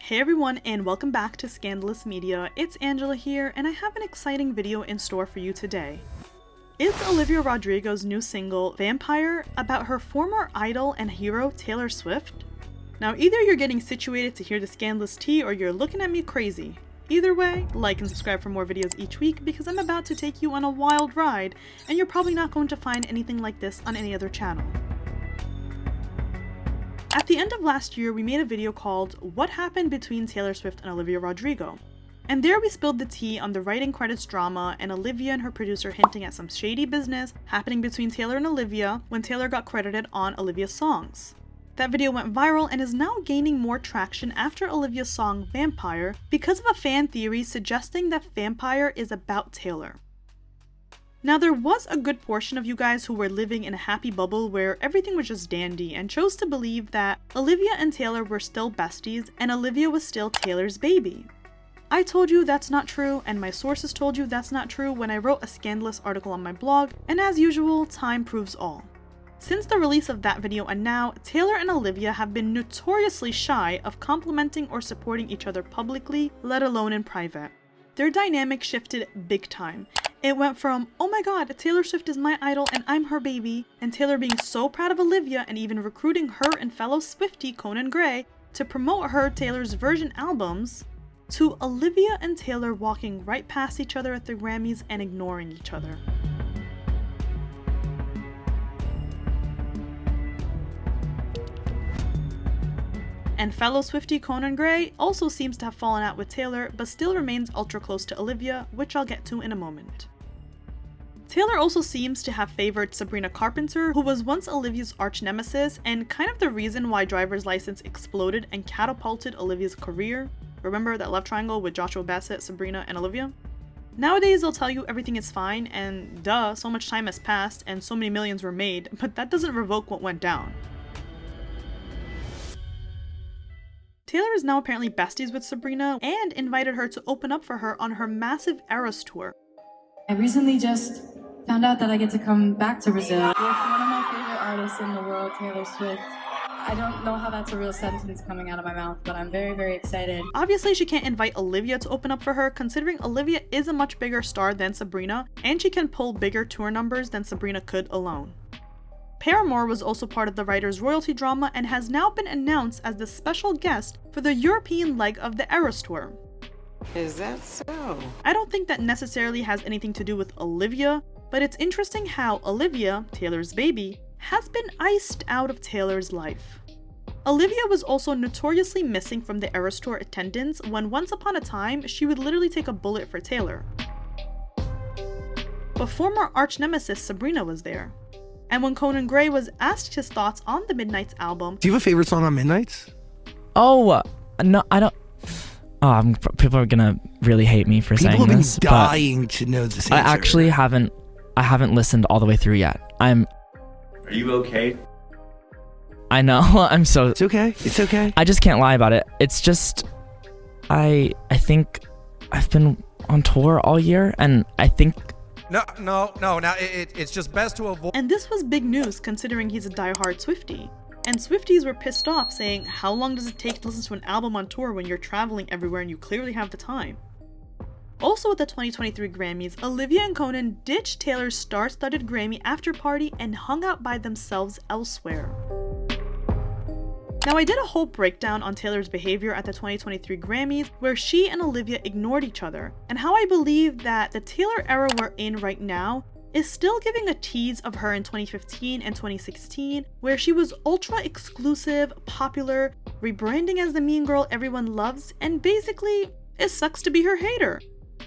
Hey everyone, and welcome back to Scandalous Media. It's Angela here, and I have an exciting video in store for you today. Is Olivia Rodrigo's new single, Vampire, about her former idol and hero Taylor Swift? Now either you're getting situated to hear the Scandalous tea or you're looking at me crazy. Either way, like and subscribe for more videos each week because I'm about to take you on a wild ride, and you're probably not going to find anything like this on any other channel. At the end of last year, we made a video called What Happened Between Taylor Swift and Olivia Rodrigo. And there we spilled the tea on the writing credits drama and Olivia and her producer hinting at some shady business happening between Taylor and Olivia when Taylor got credited on Olivia's songs. That video went viral and is now gaining more traction after Olivia's song Vampire because of a fan theory suggesting that Vampire is about Taylor. Now there was a good portion of you guys who were living in a happy bubble where everything was just dandy and chose to believe that Olivia and Taylor were still besties and Olivia was still Taylor's baby. I told you that's not true, and my sources told you that's not true when I wrote a Scandalous article on my blog, and as usual, time proves all. Since the release of that video and now, Taylor and Olivia have been notoriously shy of complimenting or supporting each other publicly, let alone in private. Their dynamic shifted big time. It went from, oh my god, Taylor Swift is my idol and I'm her baby, and Taylor being so proud of Olivia and even recruiting her and fellow Swiftie Conan to promote her Taylor's version albums, to Olivia and Taylor walking right past each other at the Grammys and ignoring each other. And fellow Swiftie Conan also seems to have fallen out with Taylor, but still remains ultra close to Olivia, which I'll get to in a moment. Taylor also seems to have favored Sabrina Carpenter, who was once Olivia's arch nemesis and kind of the reason why Driver's License exploded and catapulted Olivia's career. Remember that love triangle with Joshua Bassett, Sabrina, and Olivia? Nowadays they'll tell you everything is fine, and duh, so much time has passed and so many millions were made, but that doesn't revoke what went down. Taylor is now apparently besties with Sabrina and invited her to open up for her on her massive Eras tour. I recently just found out that I get to come back to Brazil with one of my favorite artists in the world, Taylor Swift. I don't know how that's a real sentence coming out of my mouth, but I'm very, very excited. Obviously, she can't invite Olivia to open up for her, considering Olivia is a much bigger star than Sabrina, and she can pull bigger tour numbers than Sabrina could alone. Paramore was also part of the writer's royalty drama and has now been announced as the special guest for the European leg of the Eras tour. Is that so? I don't think that necessarily has anything to do with Olivia, but it's interesting how Olivia, Taylor's baby, has been iced out of Taylor's life. Olivia was also notoriously missing from the Eras tour attendance when once upon a time she would literally take a bullet for Taylor. But former arch nemesis Sabrina was there. And when Conan was asked his thoughts on the Midnights album... Do you have a favorite song on Midnights? Oh, no, I don't... people are gonna really hate me for saying this, People have been dying to know this answer. I actually haven't listened all the way through yet. Are you okay? I know, I'm so... It's okay, it's okay. I just can't lie about it. It's just... I think I've been on tour all year, and I think... No. Now it's just best to avoid. And this was big news considering he's a diehard Swiftie. And Swifties were pissed off saying, how long does it take to listen to an album on tour when you're traveling everywhere and you clearly have the time? Also at the 2023 Grammys, Olivia and Conan ditched Taylor's star-studded Grammy after party and hung out by themselves elsewhere. Now I did a whole breakdown on Taylor's behavior at the 2023 Grammys where she and Olivia ignored each other, and how I believe that the Taylor era we're in right now is still giving a tease of her in 2015 and 2016 where she was ultra exclusive, popular, rebranding as the mean girl everyone loves, and basically, it sucks to be her hater.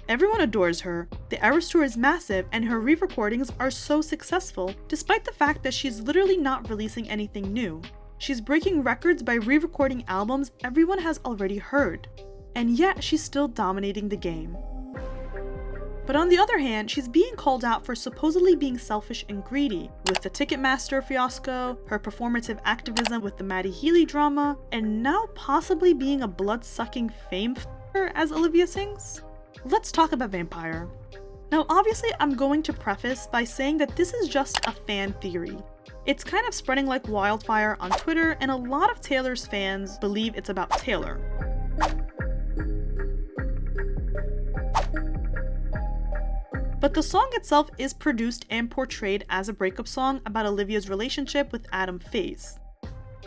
Everyone adores her, the Eras tour is massive, and her re-recordings are so successful despite the fact that she's literally not releasing anything new. She's breaking records by re-recording albums everyone has already heard, and yet she's still dominating the game. But on the other hand, she's being called out for supposedly being selfish and greedy, with the Ticketmaster fiasco, her performative activism with the Maddie Healy drama, and now possibly being a blood-sucking fame f***er as Olivia sings. Let's talk about Vampire. Now obviously I'm going to preface by saying that this is just a fan theory. It's kind of spreading like wildfire on Twitter, and a lot of Taylor's fans believe it's about Taylor. But the song itself is produced and portrayed as a breakup song about Olivia's relationship with Faze.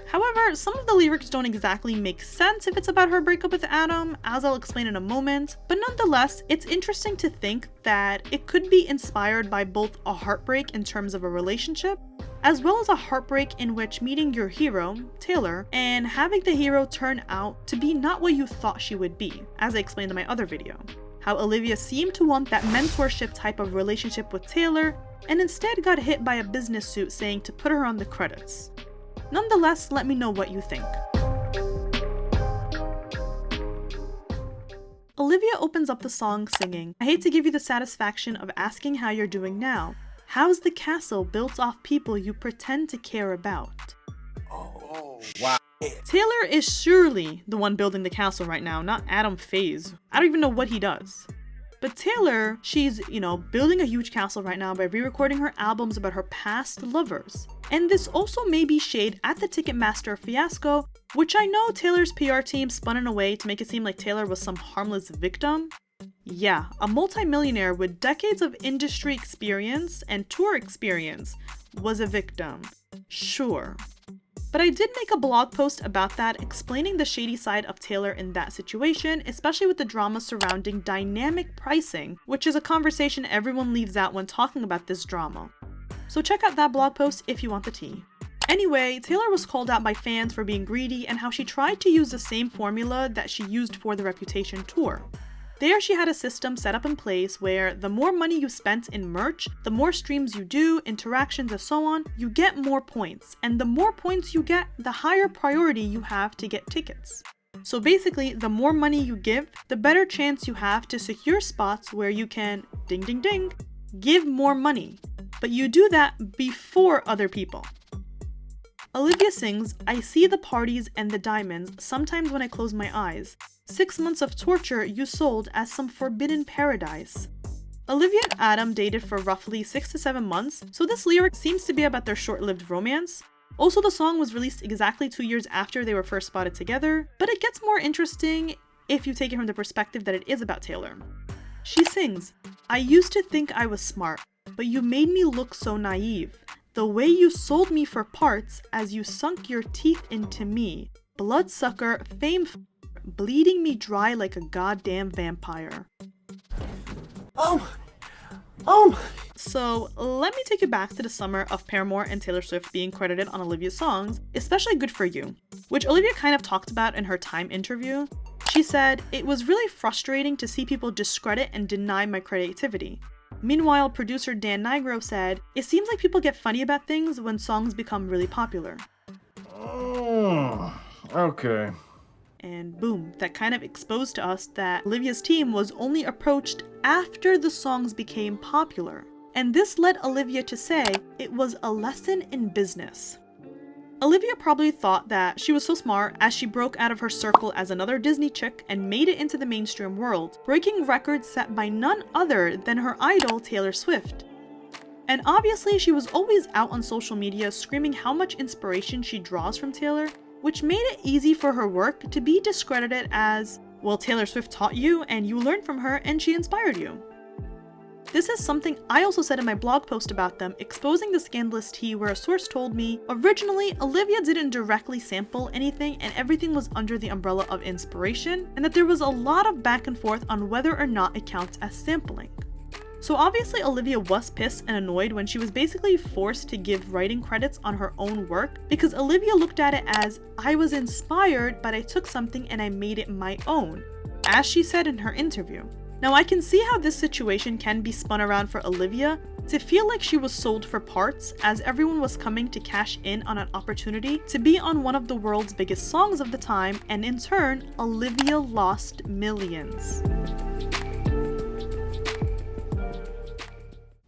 However, some of the lyrics don't exactly make sense if it's about her breakup with Adam, as I'll explain in a moment, but nonetheless, it's interesting to think that it could be inspired by both a heartbreak in terms of a relationship, as well as a heartbreak in which meeting your hero, Taylor, and having the hero turn out to be not what you thought she would be, as I explained in my other video. How Olivia seemed to want that mentorship type of relationship with Taylor, and instead got hit by a business suit saying to put her on the credits. Nonetheless, let me know what you think. Olivia opens up the song singing, "I hate to give you the satisfaction of asking how you're doing now. How's the castle built off people you pretend to care about?" Oh, wow. Taylor is surely the one building the castle right now, not Faze. I don't even know what he does. But Taylor, she's, building a huge castle right now by re-recording her albums about her past lovers. And this also may be shade at the Ticketmaster fiasco, which I know Taylor's PR team spun in a way to make it seem like Taylor was some harmless victim. Yeah, a multimillionaire with decades of industry experience and tour experience was a victim. Sure. But I did make a blog post about that, explaining the shady side of Taylor in that situation, especially with the drama surrounding dynamic pricing, which is a conversation everyone leaves out when talking about this drama. So check out that blog post if you want the tea. Anyway, Taylor was called out by fans for being greedy and how she tried to use the same formula that she used for the Reputation tour. There she had a system set up in place where the more money you spent in merch, the more streams you do, interactions and so on, you get more points. And the more points you get, the higher priority you have to get tickets. So basically, the more money you give, the better chance you have to secure spots where you can, ding ding ding, give more money. But you do that before other people. Olivia sings, "I see the parties and the diamonds sometimes when I close my eyes. 6 months of torture you sold as some forbidden paradise." Olivia and Adam dated for roughly 6 to 7 months, so this lyric seems to be about their short-lived romance. Also, the song was released exactly 2 years after they were first spotted together, but it gets more interesting if you take it from the perspective that it is about Taylor. She sings, "I used to think I was smart, but you made me look so naive. The way you sold me for parts as you sunk your teeth into me. Bloodsucker, bleeding me dry like a goddamn vampire." So let me take you back to the summer of Paramore and Taylor Swift being credited on Olivia's songs, especially Good For You, which Olivia kind of talked about in her Time interview. She said, "It was really frustrating to see people discredit and deny my creativity." Meanwhile, producer Dan Nigro said, "It seems like people get funny about things when songs become really popular." Okay. And boom, that kind of exposed to us that Olivia's team was only approached after the songs became popular. And this led Olivia to say it was a lesson in business. Olivia probably thought that she was so smart as she broke out of her circle as another Disney chick and made it into the mainstream world, breaking records set by none other than her idol Taylor Swift. And obviously she was always out on social media screaming how much inspiration she draws from Taylor, which made it easy for her work to be discredited as, well, Taylor Swift taught you and you learned from her and she inspired you. This is something I also said in my blog post about them, exposing the Scandalous tea, where a source told me, originally, Olivia didn't directly sample anything and everything was under the umbrella of inspiration, and that there was a lot of back and forth on whether or not it counts as sampling. So obviously Olivia was pissed and annoyed when she was basically forced to give writing credits on her own work, because Olivia looked at it as, "I was inspired, but I took something and I made it my own," as she said in her interview. Now I can see how this situation can be spun around for Olivia to feel like she was sold for parts, as everyone was coming to cash in on an opportunity to be on one of the world's biggest songs of the time, and in turn, Olivia lost millions.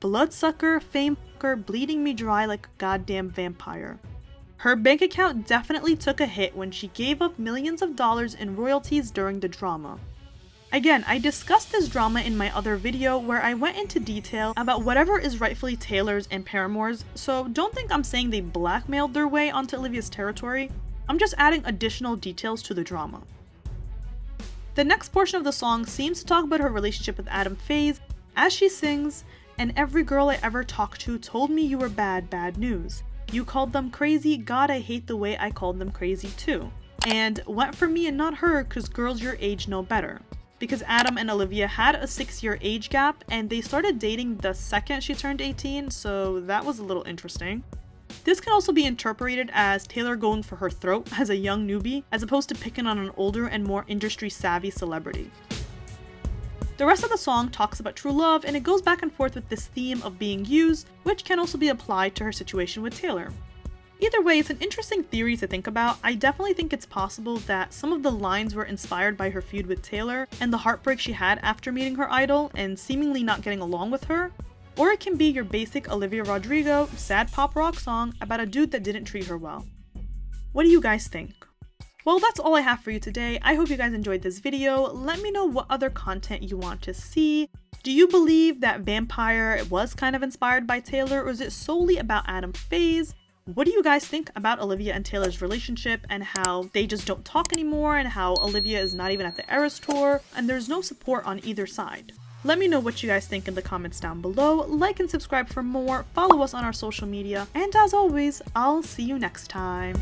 Bloodsucker, bleeding me dry like a goddamn vampire. Her bank account definitely took a hit when she gave up millions of dollars in royalties during the drama. Again, I discussed this drama in my other video where I went into detail about whatever is rightfully Taylor's and Paramore's, so don't think I'm saying they blackmailed their way onto Olivia's territory. I'm just adding additional details to the drama. The next portion of the song seems to talk about her relationship with Faze, As she sings, "And every girl I ever talked to told me you were bad, bad news. You called them crazy, God I hate the way I called them crazy too. And went for me and not her, cause girls your age know better." Because Adam and Olivia had a 6-year age gap and they started dating the second she turned 18, so that was a little interesting. This can also be interpreted as Taylor going for her throat as a young newbie, as opposed to picking on an older and more industry-savvy celebrity. The rest of the song talks about true love, and it goes back and forth with this theme of being used, which can also be applied to her situation with Taylor. Either way, it's an interesting theory to think about. I definitely think it's possible that some of the lines were inspired by her feud with Taylor and the heartbreak she had after meeting her idol and seemingly not getting along with her. Or it can be your basic Olivia Rodrigo sad pop rock song about a dude that didn't treat her well. What do you guys think? Well, that's all I have for you today. I hope you guys enjoyed this video. Let me know what other content you want to see. Do you believe that Vampire was kind of inspired by Taylor, or is it solely about Adam Faze? What do you guys think about Olivia and Taylor's relationship and how they just don't talk anymore, and how Olivia is not even at the Eras tour and there's no support on either side? Let me know what you guys think in the comments down below. Like and subscribe for more, follow us on our social media, and as always, I'll see you next time.